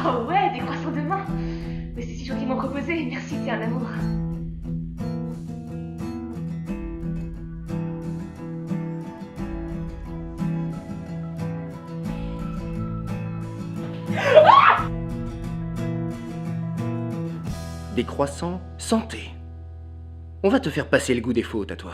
Oh ouais, des croissants demain. Mais c'est si gentiment proposé, merci, c'est un amour. Des croissants santé. On va te faire passer le goût des fautes à toi.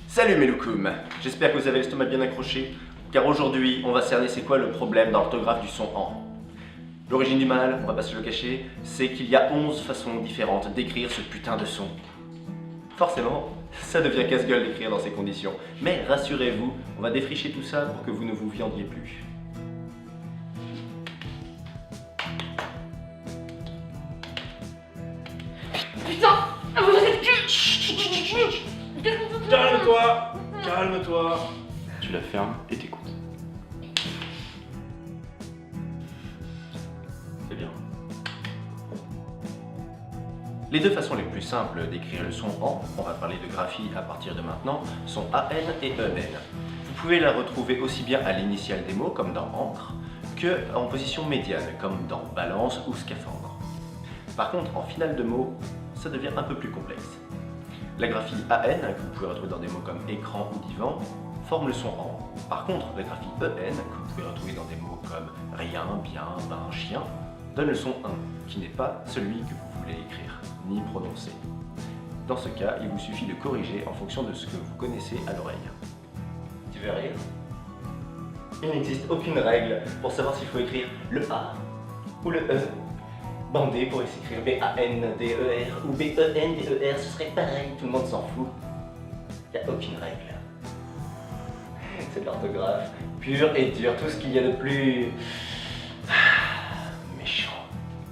Salut mes loukoums, j'espère que vous avez l'estomac bien accroché, car aujourd'hui on va cerner c'est quoi le problème dans l'orthographe du son en. L'origine du mal, on va pas se le cacher, c'est qu'il y a 11 façons différentes d'écrire ce putain de son. Forcément, ça devient casse-gueule d'écrire dans ces conditions, mais rassurez-vous, on va défricher tout ça pour que vous ne vous viandiez plus. Putain, vous êtes que... Calme-toi, calme-toi. Tu la fermes et t'écoutes. C'est bien. Les deux façons les plus simples d'écrire le son en, on va parler de graphie à partir de maintenant, sont AN et EN. Vous pouvez la retrouver aussi bien à l'initiale des mots, comme dans encre, que en position médiane, comme dans balance ou scaphandre. Par contre, en finale de mots, ça devient un peu plus complexe. La graphie AN, que vous pouvez retrouver dans des mots comme écran ou divan, forme le son en. Par contre, la graphie EN, que vous pouvez retrouver dans des mots comme rien, bien, ben, chien, donne le son 1, qui n'est pas celui que vous voulez écrire, ni prononcer. Dans ce cas, il vous suffit de corriger en fonction de ce que vous connaissez à l'oreille. Tu veux rire? Il n'existe aucune règle pour savoir s'il faut écrire le A ou le E. Bandé pourrait s'écrire B-A-N-D-E-R ou B-E-N-D-E-R, ce serait pareil, tout le monde s'en fout. Il n'y a aucune règle. C'est de l'orthographe, pure et dure, tout ce qu'il y a de plus... méchant.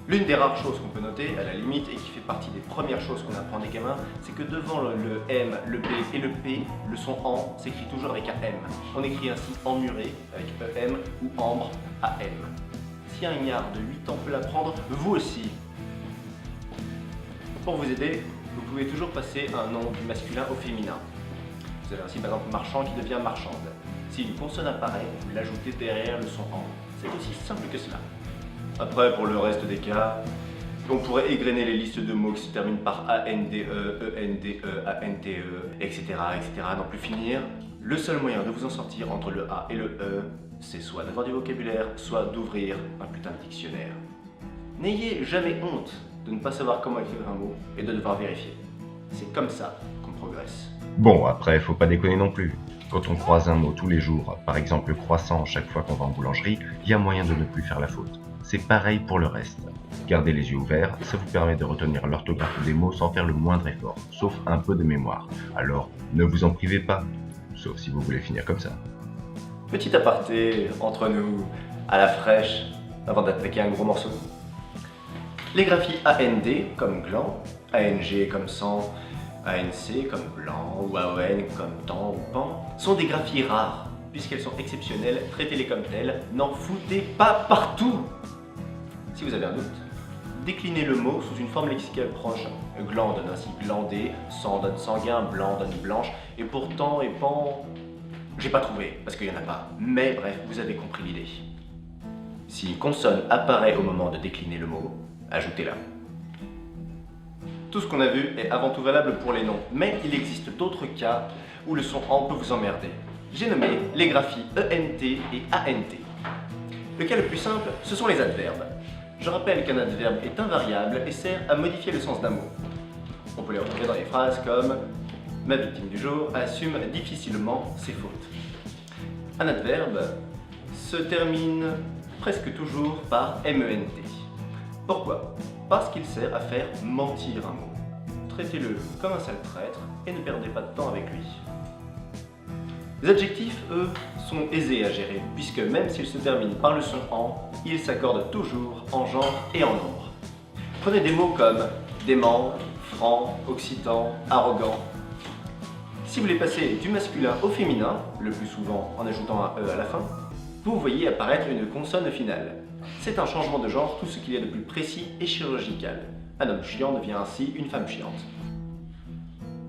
L'une des rares choses qu'on peut noter, à la limite, et qui fait partie des premières choses qu'on apprend des gamins, c'est que devant le M, le B et le P, le son en s'écrit toujours avec un M. On écrit ainsi emmuré avec EM ou ambre AM. Si un ignare de 8 ans peut l'apprendre, vous aussi. Pour vous aider, vous pouvez toujours passer un nom du masculin au féminin. Vous avez ainsi par exemple marchand qui devient marchande. Si une consonne apparaît, vous l'ajoutez derrière le son en. C'est aussi simple que cela. Après, pour le reste des cas, on pourrait égrener les listes de mots qui se terminent par A-N-D-E, E-N-D-E, A-N-T-E, etc., etc., n'en plus finir. Le seul moyen de vous en sortir entre le A et le E, c'est soit d'avoir du vocabulaire, soit d'ouvrir un putain de dictionnaire. N'ayez jamais honte de ne pas savoir comment écrire un mot et de devoir vérifier. C'est comme ça qu'on progresse. Bon, après, faut pas déconner non plus. Quand on croise un mot tous les jours, par exemple croissant chaque fois qu'on va en boulangerie, il y a moyen de ne plus faire la faute. C'est pareil pour le reste. Gardez les yeux ouverts, ça vous permet de retenir l'orthographe des mots sans faire le moindre effort, sauf un peu de mémoire. Alors, ne vous en privez pas, sauf si vous voulez finir comme ça. Petit aparté entre nous, à la fraîche, avant d'attaquer un gros morceau. Les graphies AND comme gland, ANG comme sang, ANC comme blanc ou AON comme temps ou pan sont des graphies rares. Puisqu'elles sont exceptionnelles, traitez-les comme telles, n'en foutez pas partout. Si vous avez un doute, déclinez le mot sous une forme lexicale proche. Gland donne ainsi glandé, sang donne sanguin, blanc donne blanche, et pourtant et pan... J'ai pas trouvé, parce qu'il y en a pas. Mais bref, vous avez compris l'idée. Si une consonne apparaît au moment de décliner le mot, ajoutez-la. Tout ce qu'on a vu est avant tout valable pour les noms, mais il existe d'autres cas où le son en peut vous emmerder. J'ai nommé les graphies ENT et ANT. Le cas le plus simple, ce sont les adverbes. Je rappelle qu'un adverbe est invariable et sert à modifier le sens d'un mot. On peut les retrouver dans les phrases comme « Ma victime du jour assume difficilement ses fautes ». Un adverbe se termine presque toujours par MENT. Pourquoi? Parce qu'il sert à faire mentir un mot. Traitez-le comme un sale traître et ne perdez pas de temps avec lui. Les adjectifs, eux, sont aisés à gérer, puisque même s'ils se terminent par le son en, ils s'accordent toujours en genre et en nombre. Prenez des mots comme dément, franc, occitan, arrogant. Si vous les passez du masculin au féminin, le plus souvent en ajoutant un E à la fin, vous voyez apparaître une consonne finale. C'est un changement de genre, tout ce qu'il y a de plus précis et chirurgical. Un homme chiant devient ainsi une femme chiante.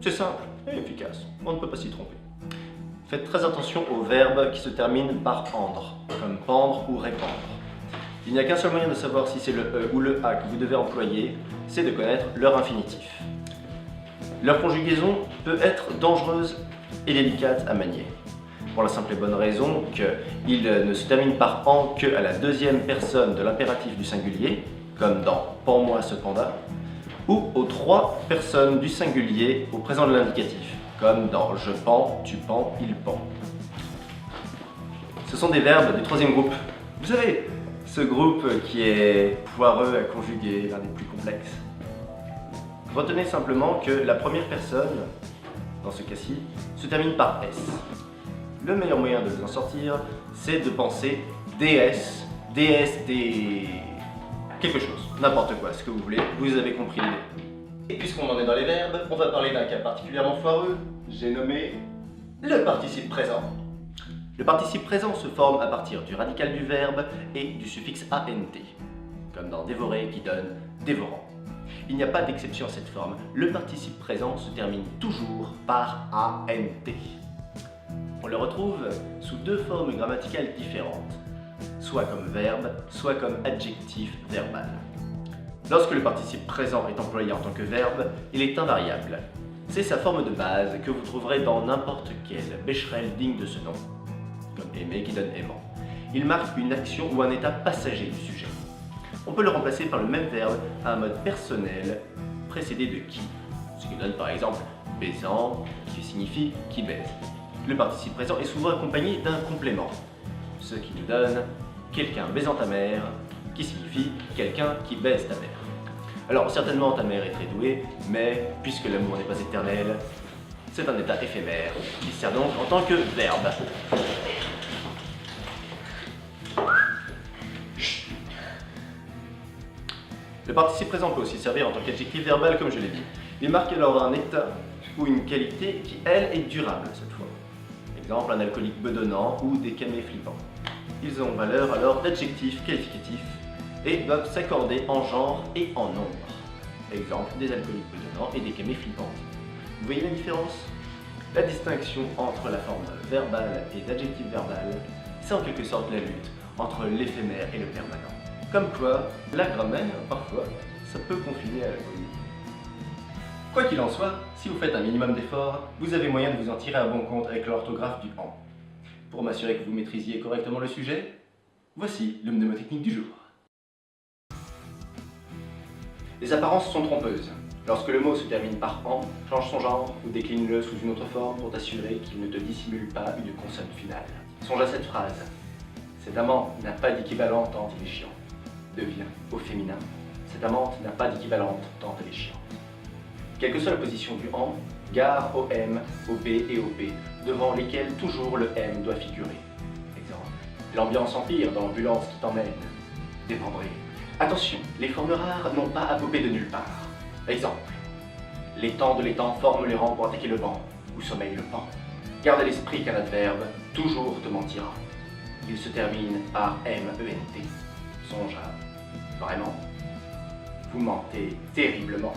C'est simple et efficace, on ne peut pas s'y tromper. Faites très attention aux verbes qui se terminent par endre, comme pendre ou répandre. Il n'y a qu'un seul moyen de savoir si c'est le E ou le A que vous devez employer, c'est de connaître leur infinitif. Leur conjugaison peut être dangereuse et délicate à manier, pour la simple et bonne raison qu'il ne se termine par en que à la deuxième personne de l'impératif du singulier, comme dans « pends-moi ce panda », ou aux trois personnes du singulier au présent de l'indicatif, comme dans « je pends, tu pends, il pend ». Ce sont des verbes du troisième groupe. Vous savez, ce groupe qui est poireux à conjuguer, l'un des plus complexes. Retenez simplement que la première personne, dans ce cas-ci, se termine par S. Le meilleur moyen de vous en sortir, c'est de penser DS, quelque chose, n'importe quoi, ce que vous voulez, vous avez compris l'idée. Et puisqu'on en est dans les verbes, on va parler d'un cas particulièrement foireux, j'ai nommé le participe présent. Le participe présent se forme à partir du radical du verbe et du suffixe ant, comme dans dévorer qui donne dévorant. Il n'y a pas d'exception à cette forme, le participe présent se termine toujours par ant. On le retrouve sous deux formes grammaticales différentes, soit comme verbe, soit comme adjectif verbal. Lorsque le participe présent est employé en tant que verbe, il est invariable. C'est sa forme de base que vous trouverez dans n'importe quel bécherel digne de ce nom, comme aimer qui donne aimant. Il marque une action ou un état passager du sujet. On peut le remplacer par le même verbe à un mode personnel précédé de qui, ce qui donne par exemple baisant, qui signifie qui baise. Le participe présent est souvent accompagné d'un complément, ce qui nous donne quelqu'un baisant ta mère, qui signifie quelqu'un qui baise ta mère. Alors certainement ta mère est très douée, mais puisque l'amour n'est pas éternel, c'est un état éphémère qui sert donc en tant que verbe. Le participe présent peut aussi servir en tant qu'adjectif verbal comme je l'ai dit. Il marque alors un état ou une qualité qui, elle, est durable cette fois. Exemple, un alcoolique bedonnant ou des camés flippants. Ils ont valeur alors d'adjectifs qualificatifs et doivent s'accorder en genre et en nombre. Exemple, des alcooliques bedonnants et des camés flippantes. Vous voyez la différence? La distinction entre la forme verbale et l'adjectif verbal, c'est en quelque sorte la lutte entre l'éphémère et le permanent. Comme quoi, la grammaire, parfois, ça peut confiner à la folie. Quoi qu'il en soit, si vous faites un minimum d'efforts, vous avez moyen de vous en tirer à bon compte avec l'orthographe du en. Pour m'assurer que vous maîtrisiez correctement le sujet, voici le mnémotechnique du jour. Les apparences sont trompeuses. Lorsque le mot se termine par en, change son genre ou décline-le sous une autre forme pour t'assurer qu'il ne te dissimule pas une consonne finale. Songe à cette phrase. Cet amant n'a pas d'équivalent tant il est chiant. Devient au féminin. Cette amante n'a pas d'équivalente tant elle est chiante. Quelle que soit la position du en, gare au M, au B et au P, devant lesquels toujours le M doit figurer. Exemple. L'ambiance empire dans l'ambulance qui t'emmène. Démembré. Attention, les formes rares n'ont pas à popper de nulle part. Exemple. L'étang de l'étang forme les rangs pour attaquer le banc, où sommeille le pan. Garde à l'esprit qu'un adverbe toujours te mentira. Il se termine par M-E-N-T. Songe à vraiment. Vous mentez terriblement.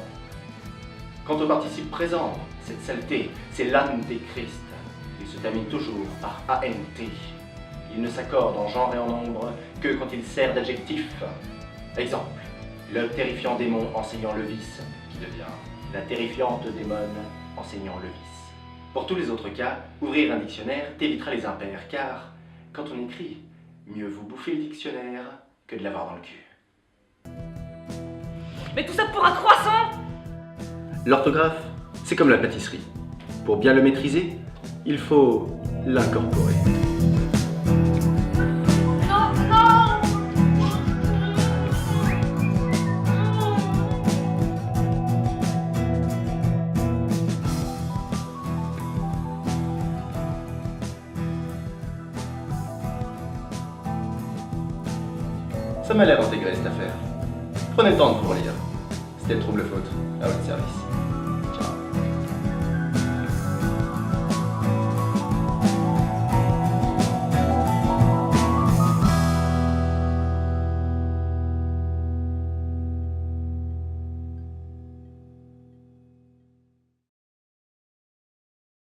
Quant au participe présent, cette saleté, c'est l'antéchrist. Il se termine toujours par A-N-T. Il ne s'accorde en genre et en nombre que quand il sert d'adjectif. Exemple, le terrifiant démon enseignant le vice, qui devient la terrifiante démone enseignant le vice. Pour tous les autres cas, ouvrir un dictionnaire t'évitera les impairs, car quand on écrit, mieux vous bouffer le dictionnaire que de l'avoir dans le cul. Mais tout ça pour un croissant! L'orthographe, c'est comme la pâtisserie. Pour bien le maîtriser, il faut l'incorporer. Ça m'a l'air intégré cette affaire. Prenez le temps de vous relire. C'était le trouble faute, à votre service.